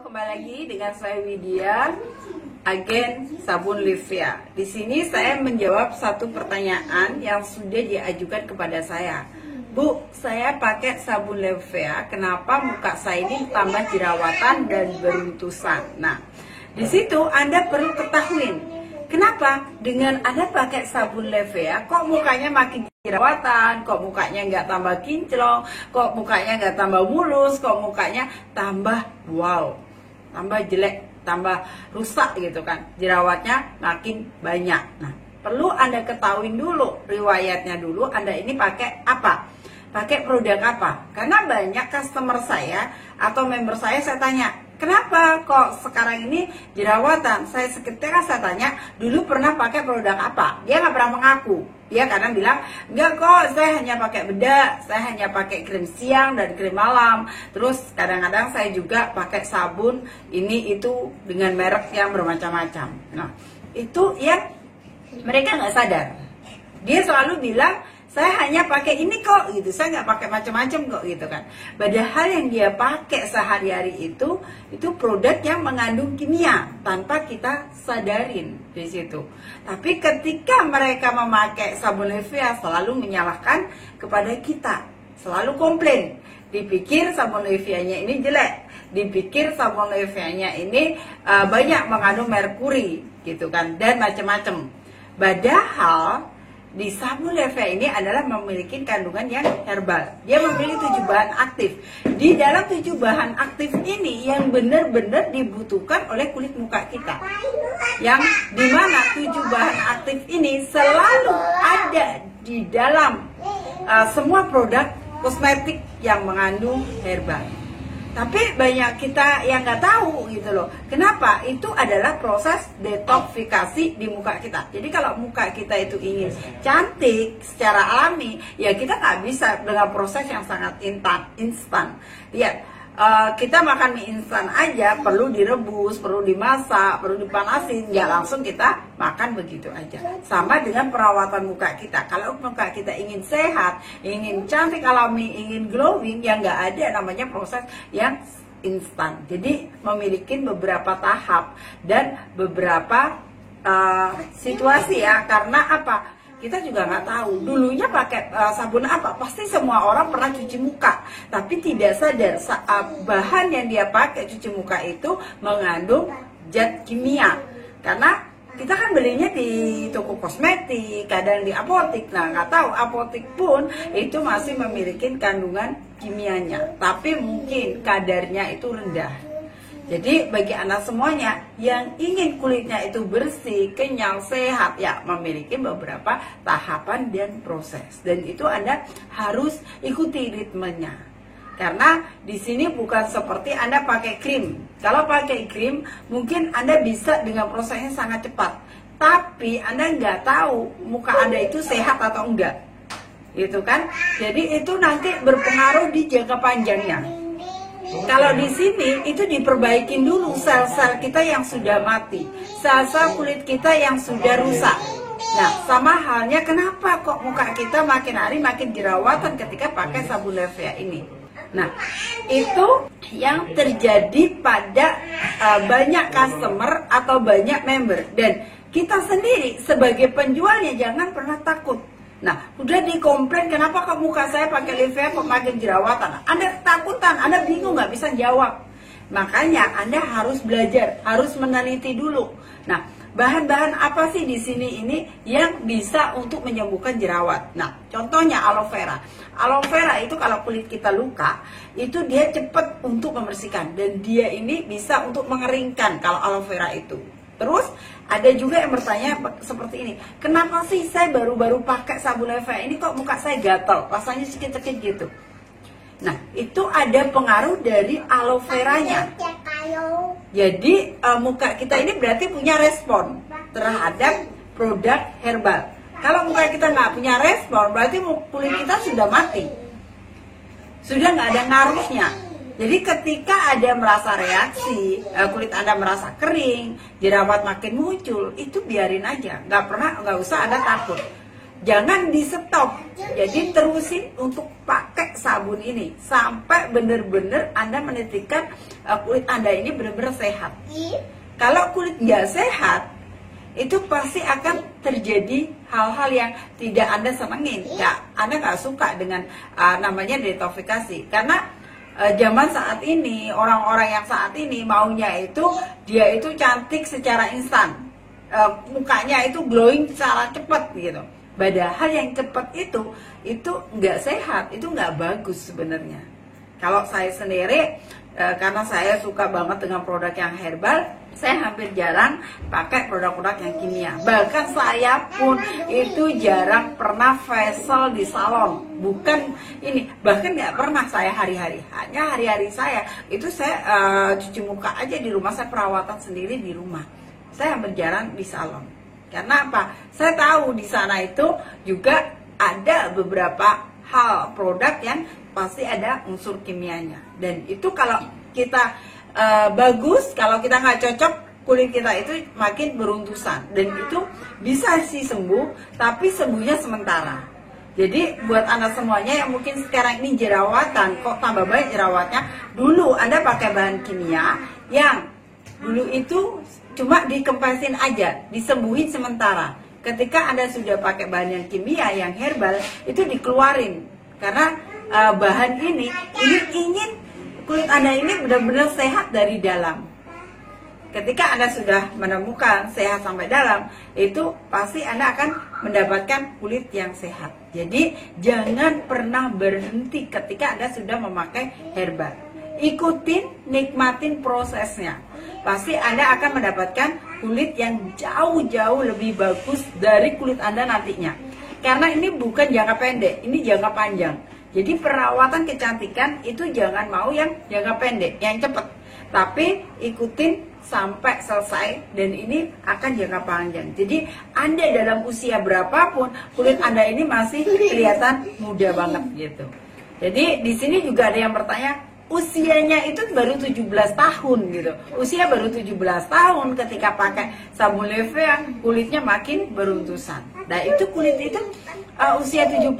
kembali lagi dengan saya Widya, agen sabun Livia. Di sini saya menjawab satu pertanyaan yang sudah diajukan kepada saya. Bu, saya pakai sabun Livia, kenapa muka saya ini tambah jerawatan dan beruntusan? Nah, di situ Anda perlu ketahui, kenapa dengan Anda pakai sabun Livia, kok mukanya makin jerawatan, kok mukanya nggak tambah kinclong, kok mukanya nggak tambah mulus, kok mukanya tambah wow, tambah jelek, tambah rusak gitu kan, jerawatnya makin banyak. Nah, perlu Anda ketahui dulu riwayatnya dulu, Anda ini pakai apa, pakai produk apa. Karena banyak customer saya atau member saya tanya, kenapa kok sekarang ini jerawatan? Ketika saya tanya, dulu pernah pakai produk apa? Dia nggak pernah mengaku. Dia kadang bilang, enggak kok, saya hanya pakai bedak, saya hanya pakai krim siang dan krim malam. Terus kadang-kadang saya juga pakai sabun ini itu dengan merek yang bermacam-macam. Nah, itu yang mereka nggak sadar. Dia selalu bilang, saya hanya pakai ini kok gitu, saya nggak pakai macam-macam kok gitu kan. Padahal yang dia pakai sehari-hari itu produk yang mengandung kimia tanpa kita sadarin di situ. Tapi ketika mereka memakai sabun Livia selalu menyalahkan kepada kita, selalu komplain. Dipikir sabun Livia-nya ini jelek, dipikir sabun Livia-nya ini banyak mengandung merkuri gitu kan dan macam-macam. Padahal di sabun Livia ini adalah memiliki kandungan yang herbal. Dia memiliki 7 bahan aktif. Di dalam 7 bahan aktif ini yang benar-benar dibutuhkan oleh kulit muka kita. Yang dimana 7 bahan aktif ini selalu ada di dalam semua produk kosmetik yang mengandung herbal. Tapi banyak kita yang nggak tahu gitu loh. Kenapa? Itu adalah proses detoksifikasi di muka kita. Jadi kalau muka kita itu ingin cantik secara alami, ya kita nggak bisa dengan proses yang sangat instan. Lihat, kita makan mie instan aja perlu direbus, perlu dimasak, perlu dipanasin, nggak langsung kita makan begitu aja. Sama dengan perawatan muka kita. Kalau muka kita ingin sehat, ingin cantik alami, ingin glowing, ya nggak ada namanya proses yang instan. Jadi memiliki beberapa tahap dan beberapa situasi ya. Karena apa? Kita juga nggak tahu dulunya pakai sabun apa. Pasti semua orang pernah cuci muka, tapi tidak sadar bahan yang dia pakai cuci muka itu mengandung zat kimia. Karena kita kan belinya di toko kosmetik, kadang di apotik. Nah, nggak tahu apotik pun itu masih memiliki kandungan kimianya, tapi mungkin kadarnya itu rendah. Jadi bagi Anda semuanya yang ingin kulitnya itu bersih, kenyal, sehat, ya memiliki beberapa tahapan dan proses. Dan itu Anda harus ikuti ritmenya. Karena di sini bukan seperti Anda pakai krim. Kalau pakai krim mungkin Anda bisa dengan prosesnya sangat cepat. Tapi Anda nggak tahu muka Anda itu sehat atau enggak. Gitu kan? Jadi itu nanti berpengaruh di jangka panjangnya. Kalau di sini itu diperbaikin dulu sel-sel kita yang sudah mati, sel-sel kulit kita yang sudah rusak. Nah, sama halnya kenapa kok muka kita makin hari makin jerawatan ketika pakai sabun Livia ini. Nah, itu yang terjadi pada banyak customer atau banyak member. Dan kita sendiri sebagai penjualnya jangan pernah takut. Nah, udah dikomplain kenapa kok muka saya pakai Livia kok makin jerawatan. Anda takutan, Anda bingung nggak bisa jawab. Makanya Anda harus belajar, harus meneliti dulu. Nah, bahan-bahan apa sih di sini ini yang bisa untuk menyembuhkan jerawat? Nah, contohnya aloe vera. Aloe vera itu kalau kulit kita luka, itu dia cepat untuk membersihkan dan dia ini bisa untuk mengeringkan kalau aloe vera itu. Terus ada juga yang bertanya seperti ini, kenapa sih saya baru-baru pakai sabun Livia ini kok muka saya gatal, rasanya sakit-sakit gitu. Nah, itu ada pengaruh dari aloe veranya. Jadi muka kita ini berarti punya respon terhadap produk herbal. Kalau muka kita nggak punya respon, berarti kulit kita sudah mati, sudah nggak ada ngaruhnya. Jadi ketika ada merasa reaksi, kulit Anda merasa kering, jerawat makin muncul, itu biarin aja, nggak usah Anda takut. jangan di stop. Jadi terusin untuk pakai sabun ini sampai bener-bener Anda menitikan kulit Anda ini bener-bener sehat. Kalau kulit nggak sehat, itu pasti akan terjadi hal-hal yang tidak Anda senengin. Anda nggak suka dengan namanya detoksifikasi. Karena zaman saat ini, orang-orang yang saat ini maunya itu dia itu cantik secara instan, mukanya itu glowing secara cepat gitu. Padahal yang cepat itu nggak sehat, itu nggak bagus sebenarnya. Kalau saya sendiri, karena saya suka banget dengan produk yang herbal, saya hampir jarang pakai produk-produk yang kimia. Bahkan saya pun itu jarang pernah facial di salon. Bukan ini, bahkan nggak pernah saya hari-hari. Hanya hari-hari saya itu saya cuci muka aja di rumah, saya perawatan sendiri di rumah. Saya hampir jarang di salon. Karena apa? Saya tahu di sana itu juga ada beberapa hal produk yang pasti ada unsur kimianya. Dan itu kalau kita bagus, kalau kita nggak cocok, kulit kita itu makin beruntusan. Dan itu bisa sih sembuh, tapi sembuhnya sementara. Jadi buat Anda semuanya yang mungkin sekarang ini jerawatan, kok tambah banyak jerawatnya, dulu Anda pakai bahan kimia yang dulu itu cuma dikempesin aja, disembuhin sementara. Ketika Anda sudah pakai bahan yang kimia, yang herbal, itu dikeluarin. Karena bahan ini ingin kulit Anda ini benar-benar sehat dari dalam. Ketika Anda sudah menemukan sehat sampai dalam, itu pasti Anda akan mendapatkan kulit yang sehat. Jadi jangan pernah berhenti ketika Anda sudah memakai herbal. Ikutin, nikmatin prosesnya. Pasti Anda akan mendapatkan kulit yang jauh-jauh lebih bagus dari kulit Anda nantinya. Karena ini bukan jangka pendek, ini jangka panjang. Jadi perawatan kecantikan itu jangan mau yang jangka pendek, yang cepat. Tapi ikutin sampai selesai, dan ini akan jangka panjang. Jadi Anda dalam usia berapapun, kulit Anda ini masih kelihatan muda banget gitu. Jadi di sini juga ada yang bertanya, usianya itu baru 17 tahun gitu. Usia baru 17 tahun ketika pakai sabun Levea, kulitnya makin beruntusan. Nah itu kulit itu usia 17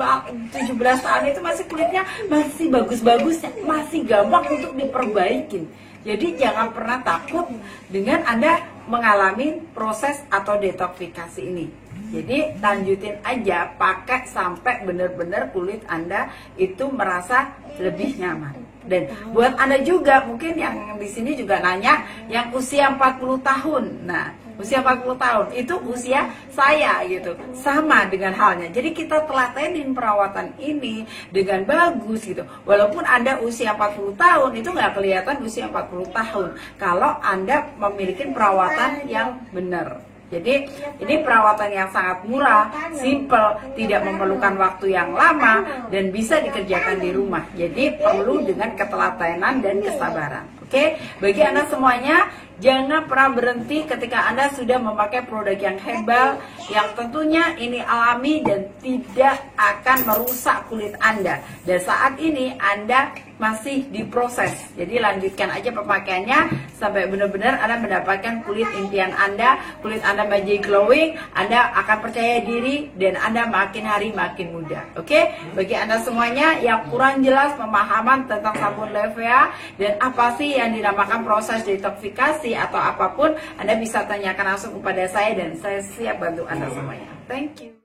tahun itu masih kulitnya masih bagus-bagusnya, masih gampang untuk diperbaikin. Jadi jangan pernah takut dengan Anda mengalami proses atau detoksifikasi ini. Jadi lanjutin aja, pakai sampai benar-benar kulit Anda itu merasa lebih nyaman. Dan buat Anda juga mungkin yang di sini juga nanya yang usia 40 tahun. Nah, usia 40 tahun itu usia saya gitu. Sama dengan halnya. Jadi kita telatenin perawatan ini dengan bagus gitu. Walaupun Anda usia 40 tahun itu nggak kelihatan usia 40 tahun kalau Anda memiliki perawatan yang benar. Jadi ini perawatan yang sangat murah, simple, tidak memerlukan waktu yang lama, dan bisa dikerjakan di rumah. Jadi perlu dengan ketelatenan dan kesabaran. Oke, bagi Anda semuanya, jangan pernah berhenti ketika Anda sudah memakai produk yang herbal, yang tentunya ini alami dan tidak akan merusak kulit Anda. Dan saat ini Anda masih diproses, jadi lanjutkan aja pemakaiannya sampai benar-benar Anda mendapatkan kulit impian Anda, kulit Anda menjadi glowing, Anda akan percaya diri, dan Anda makin hari makin muda. Oke, bagi Anda semuanya yang kurang jelas pemahaman tentang sabun Levea dan apa sih yang dinamakan proses detoksifikasi atau apapun, Anda bisa tanyakan langsung kepada saya dan saya siap bantu Anda semuanya. Thank you.